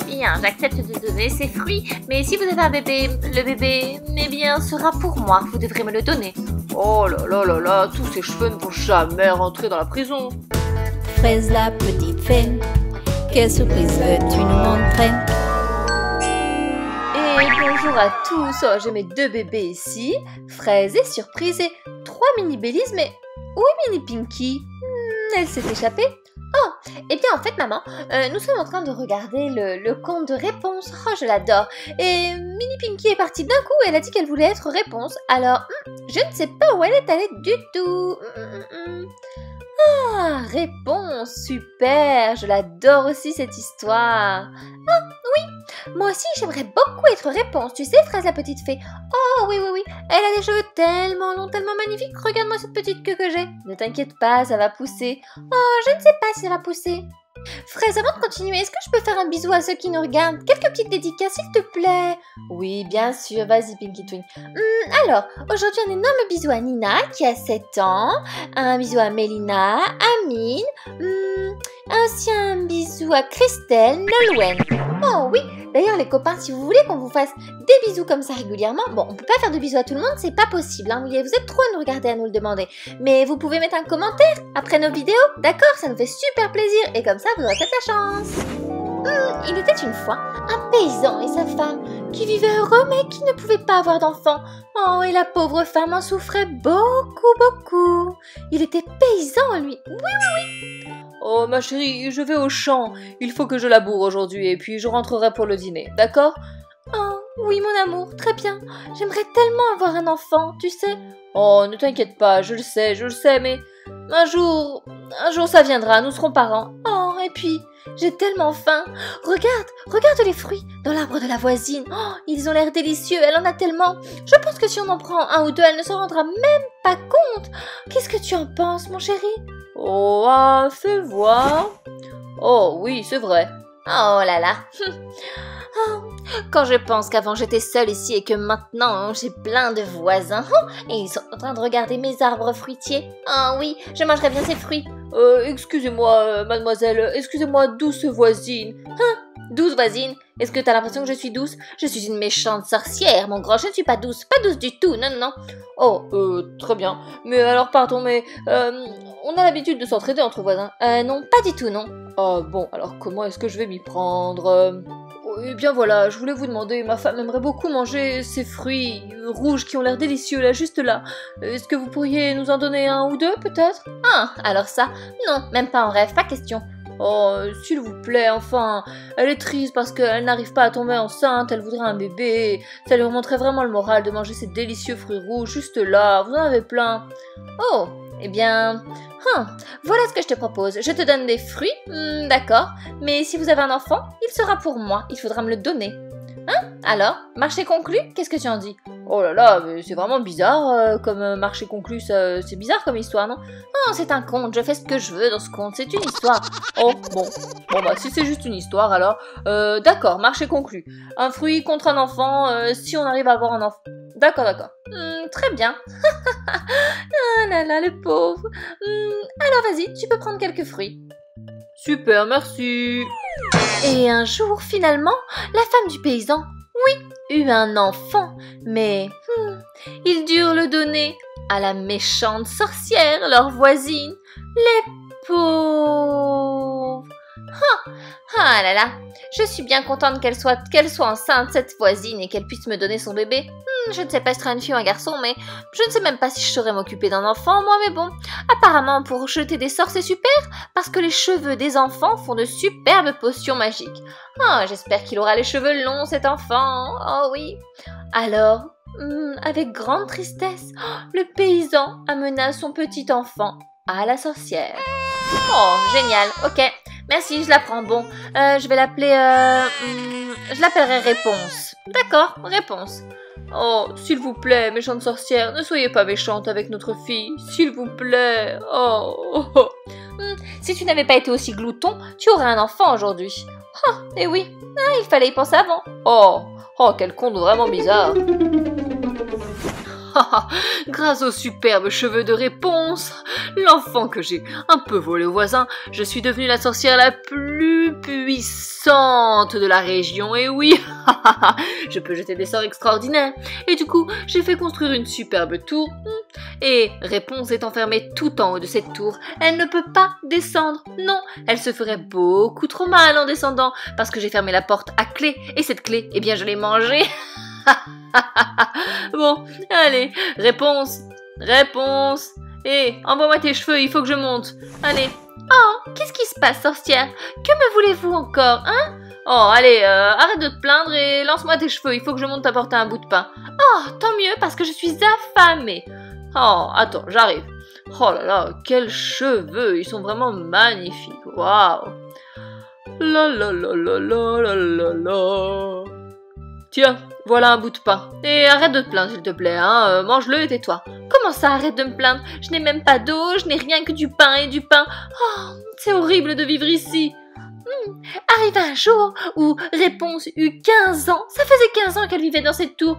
Bien, j'accepte de donner ces fruits, mais si vous avez un bébé, le bébé, eh bien, sera pour moi. Vous devrez me le donner. Oh là là là là, tous ces cheveux ne vont jamais rentrer dans la prison. Fraise la petite fée, quelle surprise veux-tu nous montrer? Et bonjour à tous, oh, j'ai mes 2 bébés ici, Fraise et Surprise et 3 mini Bélise, mais où est mini Pinky? Elle s'est échappée? Oh, eh bien en fait maman, nous sommes en train de regarder le conte de réponse, oh je l'adore, et mini Pinky est partie d'un coup, elle a dit qu'elle voulait être réponse, alors je ne sais pas où elle est allée du tout. Ah, réponse, super, je l'adore aussi cette histoire. Ah, oui, moi aussi j'aimerais beaucoup être réponse, tu sais, Fraise la petite fée. Oh, oui, oui, oui, elle a des cheveux tellement longs, tellement magnifiques, regarde-moi cette petite queue que j'ai. Ne t'inquiète pas, ça va pousser. Oh, je ne sais pas si ça va pousser. Fraise, avant de continuer, est-ce que je peux faire un bisou à ceux qui nous regardent? Quelques petites dédicaces, s'il te plaît. Oui, bien sûr, vas-y, Pinky Twin. Alors, aujourd'hui, un énorme bisou à Nina, qui a 7 ans. Un bisou à Mélina, à Mine. Ainsi un bisou à Christelle, Nolwenn. Oh oui, d'ailleurs, les copains, si vous voulez qu'on vous fasse des bisous comme ça régulièrement, bon, on peut pas faire de bisous à tout le monde, c'est pas possible, hein. Vous êtes trop à nous regarder, à nous le demander. Mais vous pouvez mettre un commentaire après nos vidéos, d'accord? Ça nous fait super plaisir, et comme ça, vous aurez peut-être la chance. Il était une fois un paysan et sa femme qui vivaient heureux mais qui ne pouvaient pas avoir d'enfants. Oh, et la pauvre femme en souffrait beaucoup, beaucoup. Il était paysan, lui. Oui. Oh ma chérie, je vais au champ, il faut que je laboure aujourd'hui et puis je rentrerai pour le dîner, d'accord? Oh, oui mon amour, très bien. J'aimerais tellement avoir un enfant, tu sais. Oh, ne t'inquiète pas, je le sais, mais un jour ça viendra, nous serons parents. Oh, et puis, j'ai tellement faim. Regarde les fruits dans l'arbre de la voisine. Oh, ils ont l'air délicieux, elle en a tellement. Je pense que si on en prend un ou deux, elle ne s'en rendra même pas compte. Qu'est-ce que tu en penses, mon chéri? Oh, ah, fais voir. Oh, oui, c'est vrai. Oh là là. Oh, quand je pense qu'avant j'étais seule ici et que maintenant j'ai plein de voisins et ils sont en train de regarder mes arbres fruitiers. Oh oui, je mangerais bien ces fruits. Excusez-moi, mademoiselle, excusez-moi, douce voisine. Douce voisine? Est-ce que t'as l'impression que je suis douce? Je suis une méchante sorcière, mon grand, je ne suis pas douce du tout, non. Oh, très bien. Mais alors, pardon, mais on a l'habitude de s'entraider entre voisins. Non, pas du tout, non. Ah bon, alors comment est-ce que je vais m'y prendre? Eh bien voilà, je voulais vous demander, ma femme aimerait beaucoup manger ces fruits rouges qui ont l'air délicieux là, juste là. Est-ce que vous pourriez nous en donner un ou deux peut-être? Ah, alors ça, non, même pas en rêve, pas question. Oh, s'il vous plaît, enfin, elle est triste parce qu'elle n'arrive pas à tomber enceinte, elle voudrait un bébé, ça lui remonterait vraiment le moral de manger ces délicieux fruits rouges juste là, vous en avez plein. Oh, eh bien, voilà ce que je te propose, je te donne des fruits, d'accord, mais si vous avez un enfant, il sera pour moi, il faudra me le donner. Alors, marché conclu, qu'est-ce que tu en dis? Oh là là, mais c'est vraiment bizarre comme marché conclu, c'est bizarre comme histoire, non? Non, c'est un conte, je fais ce que je veux dans ce conte, c'est une histoire. Oh, bon bah si c'est juste une histoire alors, d'accord, marché conclu. Un fruit contre un enfant, si on arrive à avoir un enfant. D'accord. Très bien. Ah là là, le pauvre. Alors vas-y, tu peux prendre quelques fruits. Super, merci. Et un jour, finalement, la femme du paysan, oui, eut un enfant, mais ils durent le donner à la méchante sorcière, leur voisine, les pauvres. Ah là là, je suis bien contente qu'elle soit enceinte, cette voisine, et qu'elle puisse me donner son bébé. Je ne sais pas si ce sera une fille ou un garçon, mais je ne sais même pas si je saurais m'occuper d'un enfant, moi, mais bon. Apparemment, pour jeter des sorts, c'est super, parce que les cheveux des enfants font de superbes potions magiques. Ah, j'espère qu'il aura les cheveux longs, cet enfant. Oh oui. Alors, avec grande tristesse, le paysan amena son petit enfant à la sorcière. Oh, génial, ok. Merci, je la prends. Bon, je vais l'appeler... je l'appellerai Réponse. D'accord, Réponse. Oh, s'il vous plaît, méchante sorcière, ne soyez pas méchante avec notre fille. S'il vous plaît. Oh. Si tu n'avais pas été aussi glouton, tu aurais un enfant aujourd'hui. Eh oui, il fallait y penser avant. Oh, quel conte vraiment bizarre. Grâce aux superbes cheveux de Réponse, l'enfant que j'ai un peu volé au voisin, je suis devenue la sorcière la plus puissante de la région. Et oui, je peux jeter des sorts extraordinaires. Et du coup, j'ai fait construire une superbe tour. Et Réponse est enfermée tout en haut de cette tour. Elle ne peut pas descendre. Non, elle se ferait beaucoup trop mal en descendant parce que j'ai fermé la porte à clé. Et cette clé, eh bien, je l'ai mangée. Bon, allez, Réponse. Envoie-moi tes cheveux, il faut que je monte. Allez. Oh, qu'est-ce qui se passe, sorcière? Que me voulez-vous encore, hein? Oh, allez, arrête de te plaindre et lance-moi tes cheveux, il faut que je monte t'apporter un bout de pain. Oh, tant mieux, parce que je suis affamée. Oh, attends, j'arrive. Oh là là, quels cheveux, ils sont vraiment magnifiques. Waouh. La la la la la la la la. Tiens, voilà un bout de pain. Et arrête de te plaindre, s'il te plaît, hein. Mange-le et tais-toi. Comment ça, arrête de me plaindre? Je n'ai même pas d'eau, je n'ai rien que du pain et du pain. Oh, c'est horrible de vivre ici. Arrive un jour où Réponse eut 15 ans. Ça faisait 15 ans qu'elle vivait dans cette tour.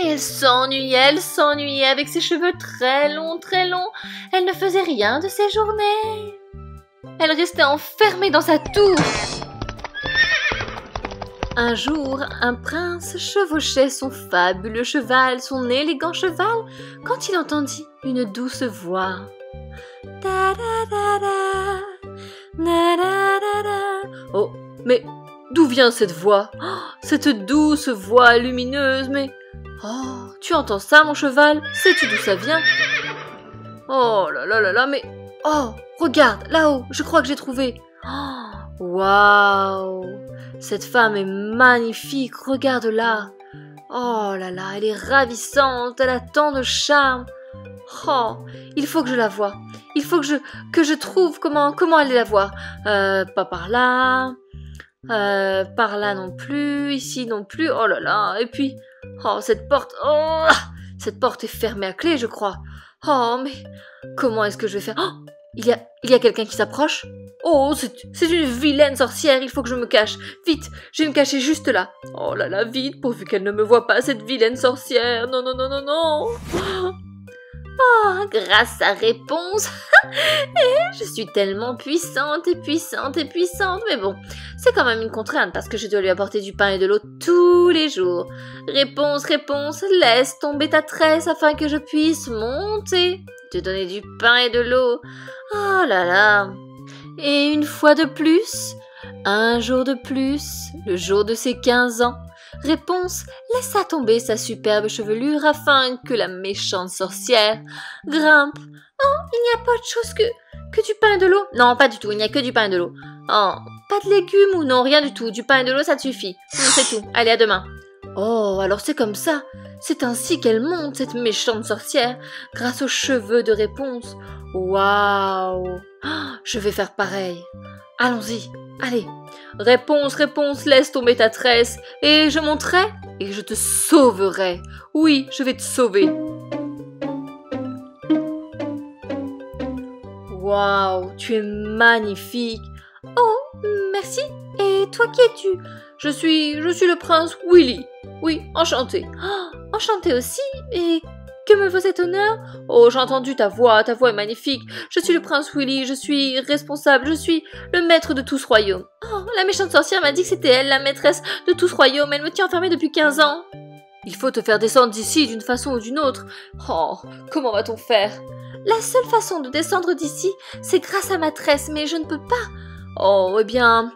Et elle s'ennuyait avec ses cheveux très longs. Elle ne faisait rien de ses journées. Elle restait enfermée dans sa tour. Un jour, un prince chevauchait son fabuleux cheval, son élégant cheval, quand il entendit une douce voix. Oh, mais d'où vient cette voix? Oh, cette douce voix lumineuse, mais... Oh, tu entends ça, mon cheval? Sais-tu d'où ça vient? Oh là là là là, mais... Oh, regarde, là-haut, je crois que j'ai trouvé. Oh, waouh! Cette femme est magnifique, regarde-la. Oh là là, elle est ravissante, elle a tant de charme. Oh, il faut que je la voie. Il faut que je trouve comment aller la voir. Pas par là. Par là non plus, ici non plus. Oh là là, et puis... Oh, cette porte... Oh, cette porte est fermée à clé, je crois. Oh, mais comment est-ce que je vais faire? Oh, il y a quelqu'un qui s'approche. Oh, c'est une vilaine sorcière, il faut que je me cache. Vite, je vais me cacher juste là. Oh là là, vite, pourvu qu'elle ne me voie pas, cette vilaine sorcière. Non, non, non, non, non. Oh, grâce à Réponse, je suis tellement puissante. Mais bon, c'est quand même une contrainte parce que je dois lui apporter du pain et de l'eau tous les jours. Réponse, laisse tomber ta tresse afin que je puisse monter, te donner du pain et de l'eau. Oh là là. Et une fois de plus, un jour de plus, le jour de ses 15 ans, Réponse laissa tomber sa superbe chevelure afin que la méchante sorcière grimpe. Oh, il n'y a pas autre chose que du pain et de l'eau? Non, pas du tout, il n'y a que du pain et de l'eau. Oh, pas de légumes ou non, rien du tout, du pain et de l'eau, ça te suffit. C'est tout, allez, à demain. Oh, alors c'est comme ça. C'est ainsi qu'elle monte, cette méchante sorcière, grâce aux cheveux de Réponse. Waouh! Je vais faire pareil. Allons-y, allez. Réponse, laisse tomber ta tresse, et je monterai, et je te sauverai. Oui, je vais te sauver. Waouh, tu es magnifique. Oh, merci. Et toi, qui es-tu? Je suis le prince Willy. Oui, enchanté. Oh, enchanté aussi. Et que me faisait honneur? Oh, j'ai entendu ta voix est magnifique. Je suis le prince Willy, je suis responsable, je suis le maître de tout ce royaume. Oh, la méchante sorcière m'a dit que c'était elle, la maîtresse de tout ce royaume. Elle me tient enfermée depuis 15 ans. Il faut te faire descendre d'ici d'une façon ou d'une autre. Oh, comment va-t-on faire? La seule façon de descendre d'ici, c'est grâce à ma tresse, mais je ne peux pas. Oh, eh bien...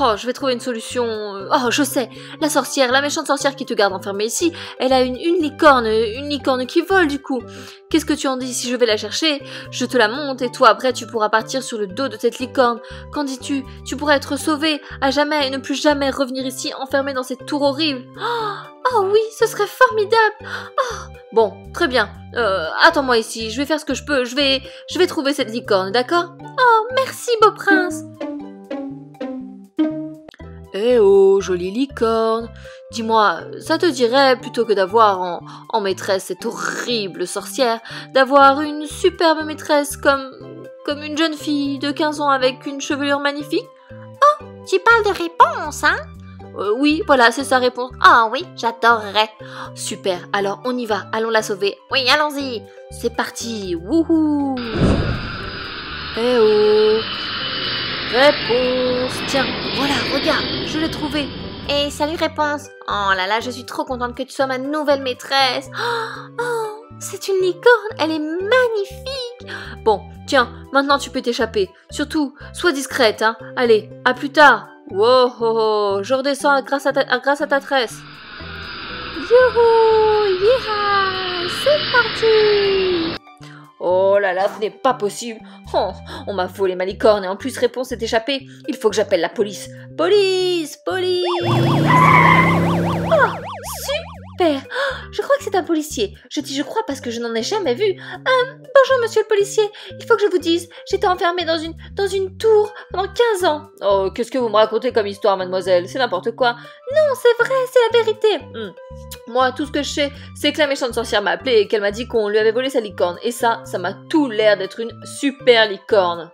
Oh, je vais trouver une solution. Oh, je sais. La sorcière, la méchante sorcière qui te garde enfermée ici, elle a une licorne qui vole du coup. Qu'est-ce que tu en dis si je vais la chercher? Je te la monte et toi après tu pourras partir sur le dos de cette licorne. Qu'en dis-tu? Tu pourras être sauvé à jamais et ne plus jamais revenir ici enfermé dans cette tour horrible. Oh oui, ce serait formidable. Oh. Bon, très bien. Attends-moi ici, je vais faire ce que je peux. Je vais trouver cette licorne, d'accord? Oh, merci beau prince. Eh oh, jolie licorne, dis-moi, ça te dirait, plutôt que d'avoir en maîtresse cette horrible sorcière, d'avoir une superbe maîtresse comme une jeune fille de 15 ans avec une chevelure magnifique? Oh, tu parles de Réponse, hein? Oui, voilà, c'est sa réponse. Ah oui, j'adorerais. Super, alors on y va, allons la sauver. Oui, allons-y. C'est parti, wouhou. Eh oh. Réponse. Tiens, voilà, regarde, je l'ai trouvé. Et salut réponse. Oh là là, je suis trop contente que tu sois ma nouvelle maîtresse. Oh, c'est une licorne, elle est magnifique. Bon, tiens, maintenant tu peux t'échapper. Surtout, sois discrète, hein. Allez, à plus tard. Wow, oh, oh, je redescends grâce à ta tresse. Youhou, yeeha, c'est parti. Oh là là, ce n'est pas possible. Oh, on m'a volé ma licorne et en plus réponse est échappée. Il faut que j'appelle la police. Police, police. Oh, super. Oh, je crois que c'est un policier. Je dis je crois parce que je n'en ai jamais vu. Bonjour monsieur le policier. Il faut que je vous dise, j'étais enfermée dans une tour pendant 15 ans. Oh, qu'est-ce que vous me racontez comme histoire, mademoiselle? C'est n'importe quoi. Non, c'est vrai, c'est la vérité. Moi, tout ce que je sais, c'est que la méchante sorcière m'a appelé et qu'elle m'a dit qu'on lui avait volé sa licorne. Et ça m'a tout l'air d'être une super licorne.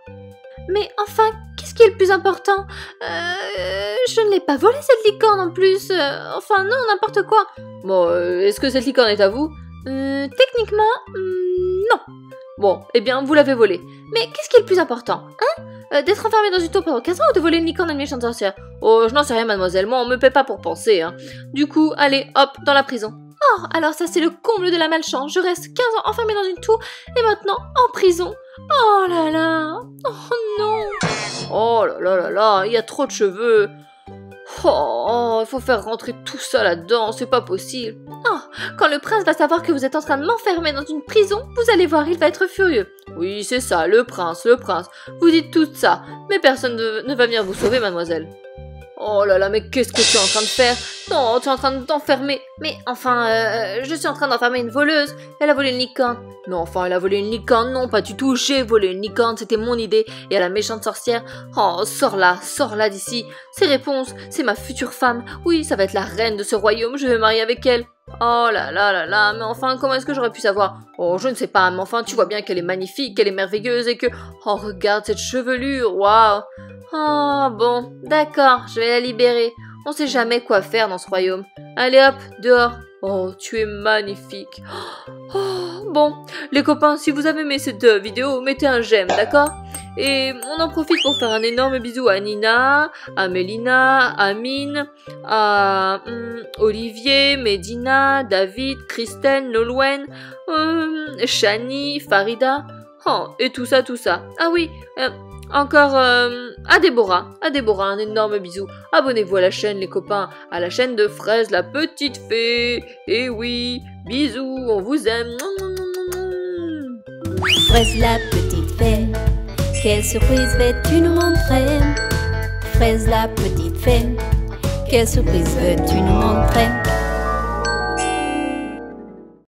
Mais enfin, qu'est-ce qui est le plus important? Je ne l'ai pas volée cette licorne en plus. Enfin non, n'importe quoi. Bon, est-ce que cette licorne est à vous? Techniquement, non. Bon, eh bien, vous l'avez volée. Mais qu'est-ce qui est le plus important? D'être enfermé dans une tour pendant 15 ans ou de voler une licorne à une méchante sorcière? Oh, je n'en sais rien, mademoiselle. Moi, on me paie pas pour penser, hein. Du coup, allez, hop, dans la prison. Oh, alors ça c'est le comble de la malchance. Je reste 15 ans enfermée dans une tour et maintenant en prison. Oh là là. Oh non. Oh là là là là, il y a trop de cheveux. Oh, il faut faire rentrer tout ça là-dedans, c'est pas possible. Oh, quand le prince va savoir que vous êtes en train de m'enfermer dans une prison, vous allez voir, il va être furieux. Oui, c'est ça, le prince. Vous dites tout ça, mais personne ne va venir vous sauver, mademoiselle. Oh là là, mais qu'est-ce que tu es en train de faire? Non, tu es en train de t'enfermer. Mais enfin, je suis en train d'enfermer une voleuse. Elle a volé une licorne. Non, enfin, elle a volé une licorne. Non, pas du tout. J'ai volé une licorne. C'était mon idée. Et à la méchante sorcière, oh, sors là d'ici. Ces réponses, c'est ma future femme. Oui, ça va être la reine de ce royaume. Je vais me marier avec elle. Oh là là là là, mais enfin, comment est-ce que j'aurais pu savoir? Oh, je ne sais pas, mais enfin, tu vois bien qu'elle est magnifique, qu'elle est merveilleuse et que... Oh, regarde cette chevelure, waouh! Oh, bon, d'accord, je vais la libérer. On sait jamais quoi faire dans ce royaume. Allez hop, dehors. Oh, tu es magnifique. Oh, bon, les copains, si vous avez aimé cette vidéo, mettez un j'aime, d'accord? Et on en profite pour faire un énorme bisou à Nina, à Mélina, à Mine, à Olivier, Medina, David, Christelle, Nolwenn, Shani, Farida, oh, et tout ça. Ah oui, encore à Déborah, un énorme bisou. Abonnez-vous à la chaîne, les copains, à la chaîne de Fraise la petite fée. Et oui, bisous, on vous aime. Fraise la petite fée, quelle surprise veux-tu nous montrer? Fraise la petite fée, quelle surprise veux-tu nous montrer?